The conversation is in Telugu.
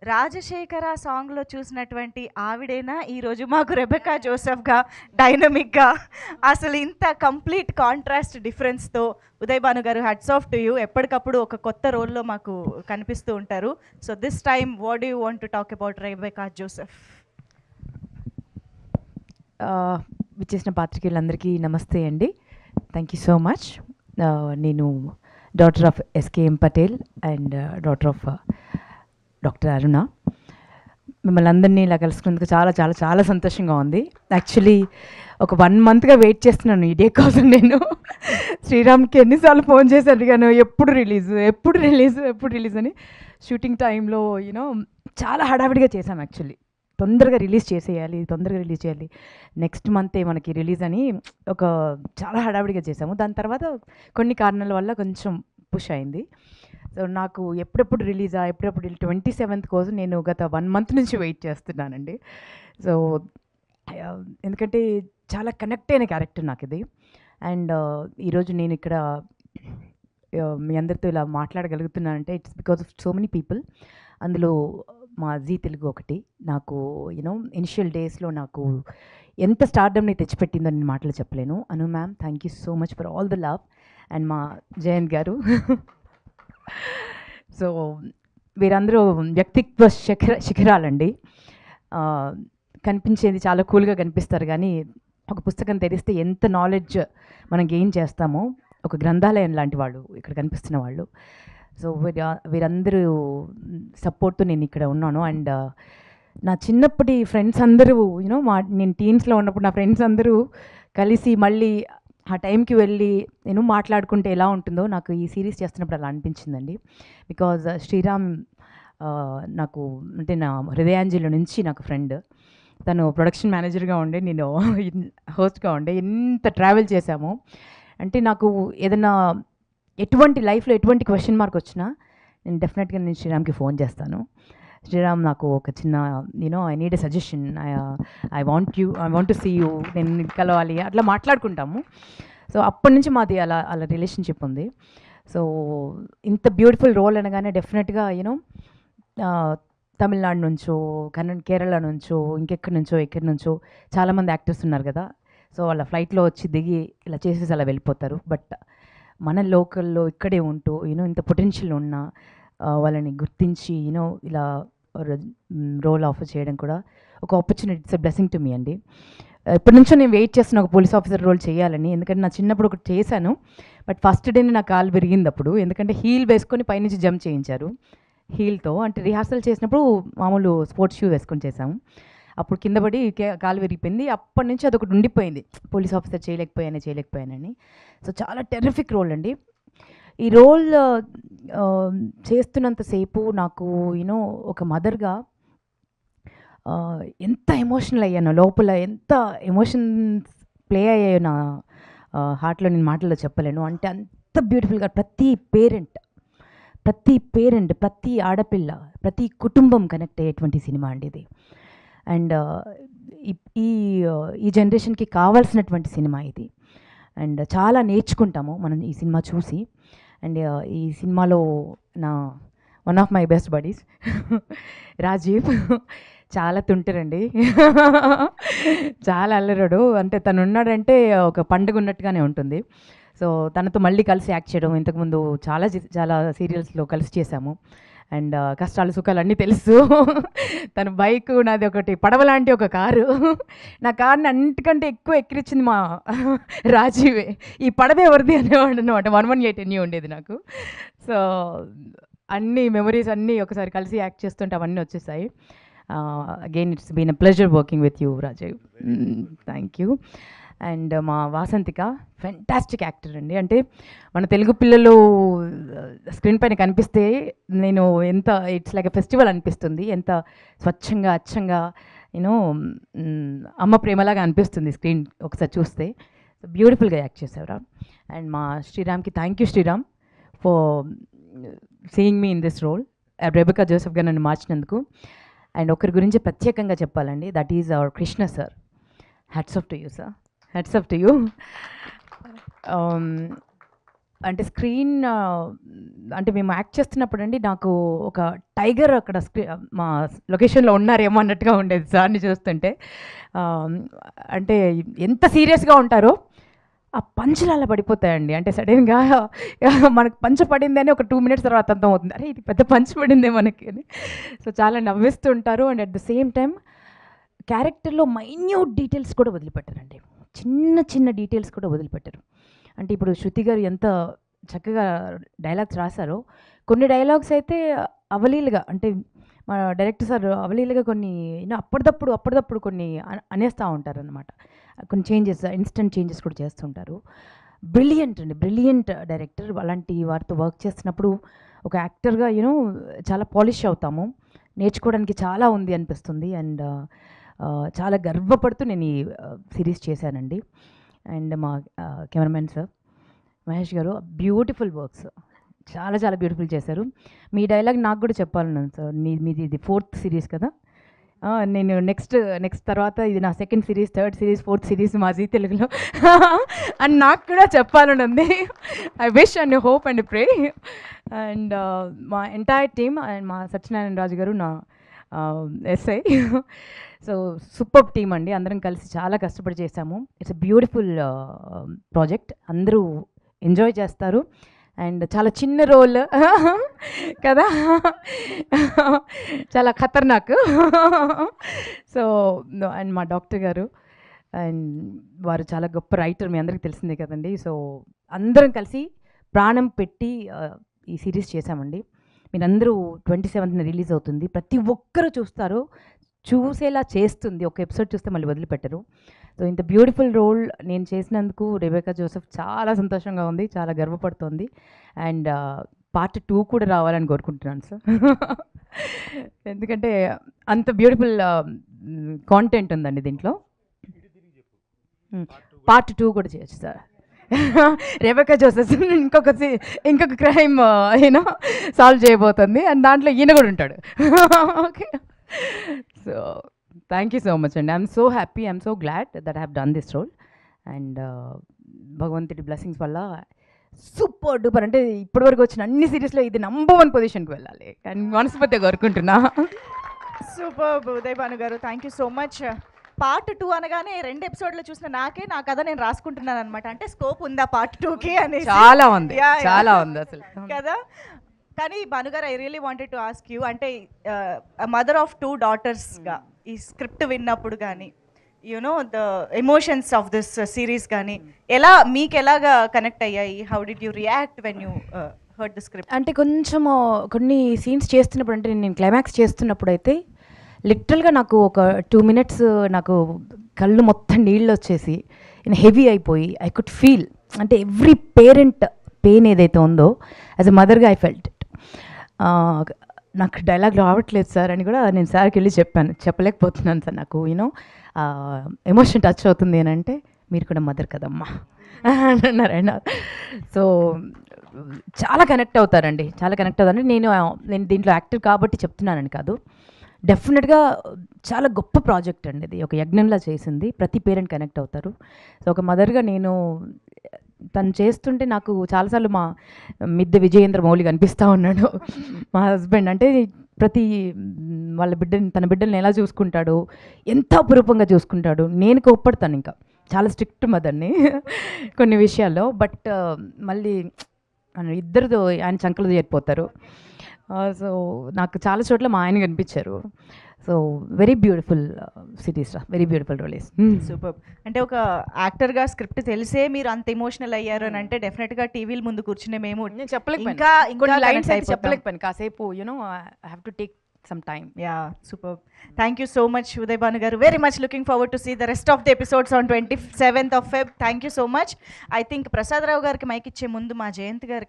రాజశేఖర సాంగ్లో చూసినటువంటి ఆవిడేనా ఈరోజు మాకు రెబెకా జోసెఫ్గా డైనమిక్గా అసలు ఇంత కంప్లీట్ కాంట్రాస్ట్ డిఫరెన్స్తో ఉదయ్ భాను గారు హ్యాట్స్ ఆఫ్ టు యూ. ఎప్పటికప్పుడు ఒక కొత్త రోల్లో మాకు కనిపిస్తూ ఉంటారు. So this time what do you want to talk about Rebecca Joseph? విచ్చేసిన పాత్రికేయులందరికీ నమస్తే అండి. Thank you so much. నేను daughter of SKM Patel and daughter of doctor Aruna. మిమ్మల్ని అందరినీ ఇలా కలుసుకున్నందుకు చాలా చాలా చాలా సంతోషంగా ఉంది. యాక్చువల్లీ ఒక 1 monthగా వెయిట్ చేస్తున్నాను ఈ డే కోసం. నేను శ్రీరామ్కి ఎన్నిసార్లు ఫోన్ చేసి అడిగాను, ఎప్పుడు రిలీజ్ అని. షూటింగ్ టైంలో చాలా హడావిడిగా చేశాం. యాక్చువల్లీ తొందరగా రిలీజ్ చేయాలి, నెక్స్ట్ మంతే మనకి రిలీజ్ అని చాలా హడావిడిగా చేసాము. దాని తర్వాత కొన్ని కారణాల వల్ల కొంచెం పుష్ అయింది. సో నాకు ఎప్పుడెప్పుడు 27th కోసం నేను గత 1 month నుంచి వెయిట్ చేస్తున్నానండి. సో ఎందుకంటే చాలా కనెక్ట్ అయిన క్యారెక్టర్ నాకు ఇది. అండ్ ఈరోజు నేను ఇక్కడ మీ అందరితో ఇలా మాట్లాడగలుగుతున్నానంటే it's because of so many people. అందులో మా జీ తెలుగు ఒకటి నాకు ఇనిషియల్ డేస్లో నాకు ఎంత స్టార్డమ్ని తెచ్చిపెట్టిందో నేను మాటలు చెప్పలేను. Anu ma'am, thank you so much for all the love. And మా జయంత్ గారు. సో వీరందరూ వ్యక్తిత్వ శిఖరాలండి. కనిపించేది చాలా కూల్గా కనిపిస్తారు, కానీ ఒక పుస్తకం తెరిస్తే ఎంత నాలెడ్జ్ మనం గెయిన్ చేస్తామో, ఒక గ్రంథాలయం లాంటి వాళ్ళు ఇక్కడ కనిపిస్తున్న వాళ్ళు. సో వీరందరూ సపోర్ట్తో నేను ఇక్కడ ఉన్నాను. అండ్ నా చిన్నప్పటి ఫ్రెండ్స్ అందరూ నేను టీన్స్లో ఉన్నప్పుడు నా ఫ్రెండ్స్ అందరూ కలిసి మళ్ళీ ఆ టైంకి వెళ్ళి మాట్లాడుకుంటే ఎలా ఉంటుందో నాకు ఈ సిరీస్ చేస్తున్నప్పుడు అలా అనిపించిందండి. బికాజ్ శ్రీరామ్ నాకు అంటే నా హృదయాంజలి నుంచి నాకు ఫ్రెండ్. తను ప్రొడక్షన్ మేనేజర్గా ఉండే, నేను హోస్ట్గా ఉండే. ఎంత ట్రావెల్ చేశాము అంటే నాకు ఏదైనా లైఫ్లో ఎటువంటి క్వశ్చన్ మార్క్ వచ్చినా నేను డెఫినెట్గా నేను శ్రీరామ్కి ఫోన్ చేస్తాను. శ్రీరామ్ నాకు ఒక చిన్న I need a suggestion, I want to see you, నేను కలవాలి, అట్లా మాట్లాడుకుంటాము. సో అప్పటి నుంచి మాది అలా రిలేషన్షిప్ ఉంది. సో ఇంత బ్యూటిఫుల్ రోల్ అనగానే డెఫినెట్గా తమిళనాడు నుంచో కేరళ నుంచో ఎక్కడి నుంచో చాలామంది యాక్టర్స్ ఉన్నారు కదా. సో వాళ్ళ ఫ్లైట్లో వచ్చి దిగి ఇలా చేసేసి అలా వెళ్ళిపోతారు. బట్ మన లోకల్లో ఇక్కడే ఉంటూ ఇంత పొటెన్షియల్ ఉన్న వాళ్ళని గుర్తించి ఇలా రోల్ ఆఫర్ చేయడం కూడా ఒక opportunity. It's a blessing to me అండి. ఇప్పటి నుంచో నేను వెయిట్ చేస్తున్న ఒక పోలీస్ ఆఫీసర్ రోల్ చేయాలని. ఎందుకంటే నా చిన్నప్పుడు ఒకటి చేశాను, బట్ ఫస్ట్ డేనే నా కాలు విరిగింది అప్పుడు. ఎందుకంటే హీల్ వేసుకొని పైనుంచి జంప్ చేయించారు హీల్తో. అంటే రిహార్సల్ చేసినప్పుడు మామూలు స్పోర్ట్స్ షూ వేసుకొని చేశాము. అప్పుడు కింద పడి కాలు విరిగిపోయింది. అప్పటి నుంచి అదొకటి ఉండిపోయింది, పోలీస్ ఆఫీసర్ చేయలేకపోయానని. సో చాలా టెర్రిఫిక్ రోల్ అండి. ఈ రోల్ చేస్తున్నంతసేపు నాకు ఒక మదర్గా ఎంత ఎమోషనల్ అయ్యానో, లోపల ఎంత ఎమోషన్స్ ప్లే అయ్యాయో నా హార్ట్లో నేను మాటల్లో చెప్పలేను. అంటే అంత బ్యూటిఫుల్గా ప్రతి పేరెంట్, ప్రతి ఆడపిల్ల, ప్రతి కుటుంబం కనెక్ట్ అయ్యేటువంటి సినిమా అండి ఇది. అండ్ ఈ జనరేషన్కి కావాల్సినటువంటి సినిమా ఇది. అండ్ చాలా నేర్చుకుంటాము మనం ఈ సినిమా చూసి. అండ్ ఈ సినిమాలో నా one of my best buddies Rajiv చాలా తుంటారండి. చాలా అల్లరాడు. అంటే తను ఉన్నాడంటే ఒక పండుగ ఉన్నట్టుగానే ఉంటుంది. సో తనతో మళ్ళీ కలిసి యాక్ట్ చేయడం, ఇంతకుముందు చాలా సీరియల్స్లో కలిసి చేశాము. అండ్ కష్టాలు సుఖాలు అన్నీ తెలుసు. తన బైక్, నాది ఒకటి పడవ లాంటి ఒక కారు. నా కార్ని అన్నిటికంటే ఎక్కువ ఎక్కిరించింది మా రాజీవే. ఈ పడవ ఎవరిది అనేవాడు అనమాట. 118 ఎన్ని ఉండేది నాకు. సో అన్ని మెమరీస్ అన్నీ ఒకసారి కలిసి యాక్ట్ చేస్తుంటే అవన్నీ వచ్చేసాయి. Again it's been a pleasure working with you Rajiv. Thank you. And మా వాసంతిక ఫెంటాస్టిక్ యాక్టర్ అండి. అంటే మన తెలుగు పిల్లలు స్క్రీన్ పైన కనిపిస్తే నేను ఇట్స్ లైక్ ఎ ఫెస్టివల్ అనిపిస్తుంది. ఎంత స్వచ్ఛంగా అచ్చంగా అమ్మ ప్రేమలాగా అనిపిస్తుంది స్క్రీన్ ఒకసారి చూస్తే. బ్యూటిఫుల్గా యాక్ట్ చేసేవరా. అండ్ మా శ్రీరామ్కి thank you Sriram for seeing me in this role. Rebecca జోసెఫ్గా నన్ను మార్చినందుకు. అండ్ ఒకరి గురించి ప్రత్యేకంగా చెప్పాలండి, that is our Krishna sir. Hats off to you sir, hats off to you. అంటే స్క్రీన్ అంటే మేము యాక్ట్ చేస్తున్నప్పుడు అండి నాకు ఒక టైగర్ అక్కడ మా లొకేషన్లో ఉన్నారేమో అన్నట్టుగా ఉండేది సార్ని చూస్తుంటే. ఆ, అంటే ఎంత సీరియస్గా ఉంటారో ఆ పంచులు అలా పడిపోతాయండి. అంటే సడన్గా మనకు పంచ పడింది అని ఒక 2 minutes తర్వాత అర్థం అవుతుంది, అరే ఇది పెద్ద పంచ్ పడిందే మనకి అని. సో చాలా నవ్విస్తుంటారు. And at the same time క్యారెక్టర్లో మైన్యూట్ డీటెయిల్స్ కూడా వదిలిపెట్టారండి. చిన్న చిన్న డీటెయిల్స్ కూడా వదిలిపెట్టారు. అంటే ఇప్పుడు శృతి గారు ఎంత చక్కగా డైలాగ్స్ రాశారో, కొన్ని డైలాగ్స్ అయితే అవలీలుగా, అంటే మా డైరెక్టర్ సార్ అవలీలుగా కొన్ని అప్పటిదప్పుడు కొన్ని అనేస్తూ ఉంటారనమాట. కొన్ని చేంజెస్, ఇన్స్టెంట్ చేంజెస్ కూడా చేస్తుంటారు. బ్రిలియంట్ అండి, బ్రిలియంట్ డైరెక్టర్. అలాంటి వారితో వర్క్ చేస్తున్నప్పుడు ఒక యాక్టర్గా చాలా పాలిష్ అవుతాము. నేర్చుకోవడానికి చాలా ఉంది అనిపిస్తుంది. అండ్ చాలా గర్వపడుతూ నేను ఈ సిరీస్ చేశానండి. అండ్ మా కెమెరామెన్ సార్ మహేష్ గారు బ్యూటిఫుల్ వర్క్స్, చాలా చాలా బ్యూటిఫుల్ చేశారు. మీ డైలాగ్ నాకు కూడా చెప్పాలన్నాను సార్. మీది ఇది 4th సిరీస్ కదా. నేను నెక్స్ట్ తర్వాత ఇది నా 2nd series, 3rd series, 4th series మా జీ తెలుగులో అని నాకు కూడా చెప్పాలని ఉంది. I wish and hope and pray. And మా ఎంటైర్ టీమ్ అండ్ మా సత్యనారాయణ రాజు గారు నా ఎస్ఐ. సో సూపర్ టీమ్ అండి, అందరం కలిసి చాలా కష్టపడి చేశాము. ఇట్స్ ఎ బ్యూటిఫుల్ ప్రాజెక్ట్, అందరూ ఎంజాయ్ చేస్తారు. అండ్ చాలా చిన్న రోల్ కదా, చాలా ఖతర్నాక్. సో అండ్ మా డాక్టర్ గారు, అండ్ వారు చాలా గొప్ప రైటర్, మీ అందరికీ తెలిసిందే కదండి. సో అందరం కలిసి ప్రాణం పెట్టి ఈ సిరీస్ చేశామండి. మీరందరూ 27th రిలీజ్ అవుతుంది. ప్రతి ఒక్కరూ చూస్తారు, చూసేలా చేస్తుంది. ఒక ఎపిసోడ్ చూస్తే మళ్ళీ వదిలిపెట్టరు. సో ఇంత బ్యూటిఫుల్ రోల్ నేను చేసినందుకు రెబెకా జోసెఫ్ చాలా సంతోషంగా ఉంది, చాలా గర్వపడుతోంది. అండ్ పార్ట్ 2 కూడా రావాలని కోరుకుంటున్నాను సార్. ఎందుకంటే అంత బ్యూటిఫుల్ కాంటెంట్ ఉందండి దీంట్లో. పార్ట్ 2 కూడా చేయొచ్చు సార్. రెబెకా జోసెఫ్ ఇంకొక క్రైమ్ సాల్వ్ చేయబోతుంది, అండ్ దాంట్లో ఈయన కూడా ఉంటాడు. Okay, so thank you so much అండి. I'm so happy, I'm so glad that I have done this role. And భగవంతుడి బ్లెస్సింగ్స్ వల్ల సూపర్ డూపర్, అంటే ఇప్పటివరకు వచ్చిన అన్ని సిరీస్లో ఇది నంబర్ 1 పొజిషన్కి వెళ్ళాలి అండ్ మనస్ఫూర్తిగా కోరుకుంటున్నా. సూపర్ ఉదయ్ భాను గారు, thank you so much. Part 2 అనగానే 2 ఎపిసోడ్లు చూసిన నా కథ నేను రాసుకుంటున్నాను అనమాట. అంటే స్కోప్ ఉందా పార్ట్ 2కి అని. చాలా ఉంది, చాలా ఉంది అసలు కదా. కానీ భానుగారు, I really wanted to ask you, అంటే మదర్ ఆఫ్ 2 daughtersగా ఈ స్క్రిప్ట్ విన్నప్పుడు కానీ the emotions of this series కానీ మీకు ఎలాగా కనెక్ట్ అయ్యాయి? How did you react when you heard the script? అంటే కొంచెం కొన్ని సీన్స్ చేస్తున్నప్పుడు, అంటే నేను క్లైమాక్స్ చేస్తున్నప్పుడు అయితే లిటరల్గా నాకు ఒక 2 minutes నాకు కళ్ళు మొత్తం నీళ్ళు వచ్చేసి హెవీ అయిపోయి ఐ కుడ్ ఫీల్, అంటే ఎవ్రీ పేరెంట్ పెయిన్ ఏదైతే ఉందో యాజ్ ఎ మదర్గా ఐ ఫెల్ట్ ఇట్. నాకు డైలాగ్ రావట్లేదు సార్ అని కూడా నేను సార్కి వెళ్ళి చెప్పాను, చెప్పలేకపోతున్నాను సార్, నాకు ఎమోషన్ టచ్ అవుతుంది అని. అంటే మీరు కూడా మదర్ కదమ్మా అన్నారండి. సో చాలా కనెక్ట్ అవుతారండి, చాలా కనెక్ట్ అవుతారండి. నేను దీంట్లో యాక్టర్ కాబట్టి చెప్తున్నానని కాదు, డెఫినెట్గా చాలా గొప్ప ప్రాజెక్ట్ అండి ఇది, ఒక యజ్ఞంలా చేసింది. ప్రతి పేరెంట్ కనెక్ట్ అవుతారు. సో ఒక మదర్గా నేను తను చేస్తుంటే నాకు చాలాసార్లు మా మిద్దె విజయేంద్ర మౌలి కనిపిస్తూ ఉన్నాడు, మా హస్బెండ్. అంటే ప్రతి తన బిడ్డల్ని ఎలా చూసుకుంటాడు, ఎంత అపురూపంగా చూసుకుంటాడు. నేను కోప్పడతాను, ఇంకా చాలా స్ట్రిక్ట్ మదర్ని కొన్ని విషయాల్లో. బట్ మళ్ళీ ఇద్దరితో ఆయన చంకలు చేరిపోతారు. సో నాకు చాలా చోట్ల మా ఆయన కనిపించారు. సో వెరీ బ్యూటిఫుల్ సిరీస్ రా, వెరీ బ్యూటిఫుల్ రోల్. సూపర్. అంటే ఒక యాక్టర్గా స్క్రిప్ట్ తెలిసే మీరు అంత ఎమోషనల్ అయ్యారు అని అంటే డెఫినెట్గా టీవీల ముందు కూర్చునే మేము చెప్పలేకపోయాను కాసేపు, I have to take some time. Yeah, super. Thank you so much, Uday Banu garu. Very much looking forward to see the rest of the episodes on 27th of Feb. Thank you so much. I think Prasad Rao gariki mic iche mundu ma Jayanth gariki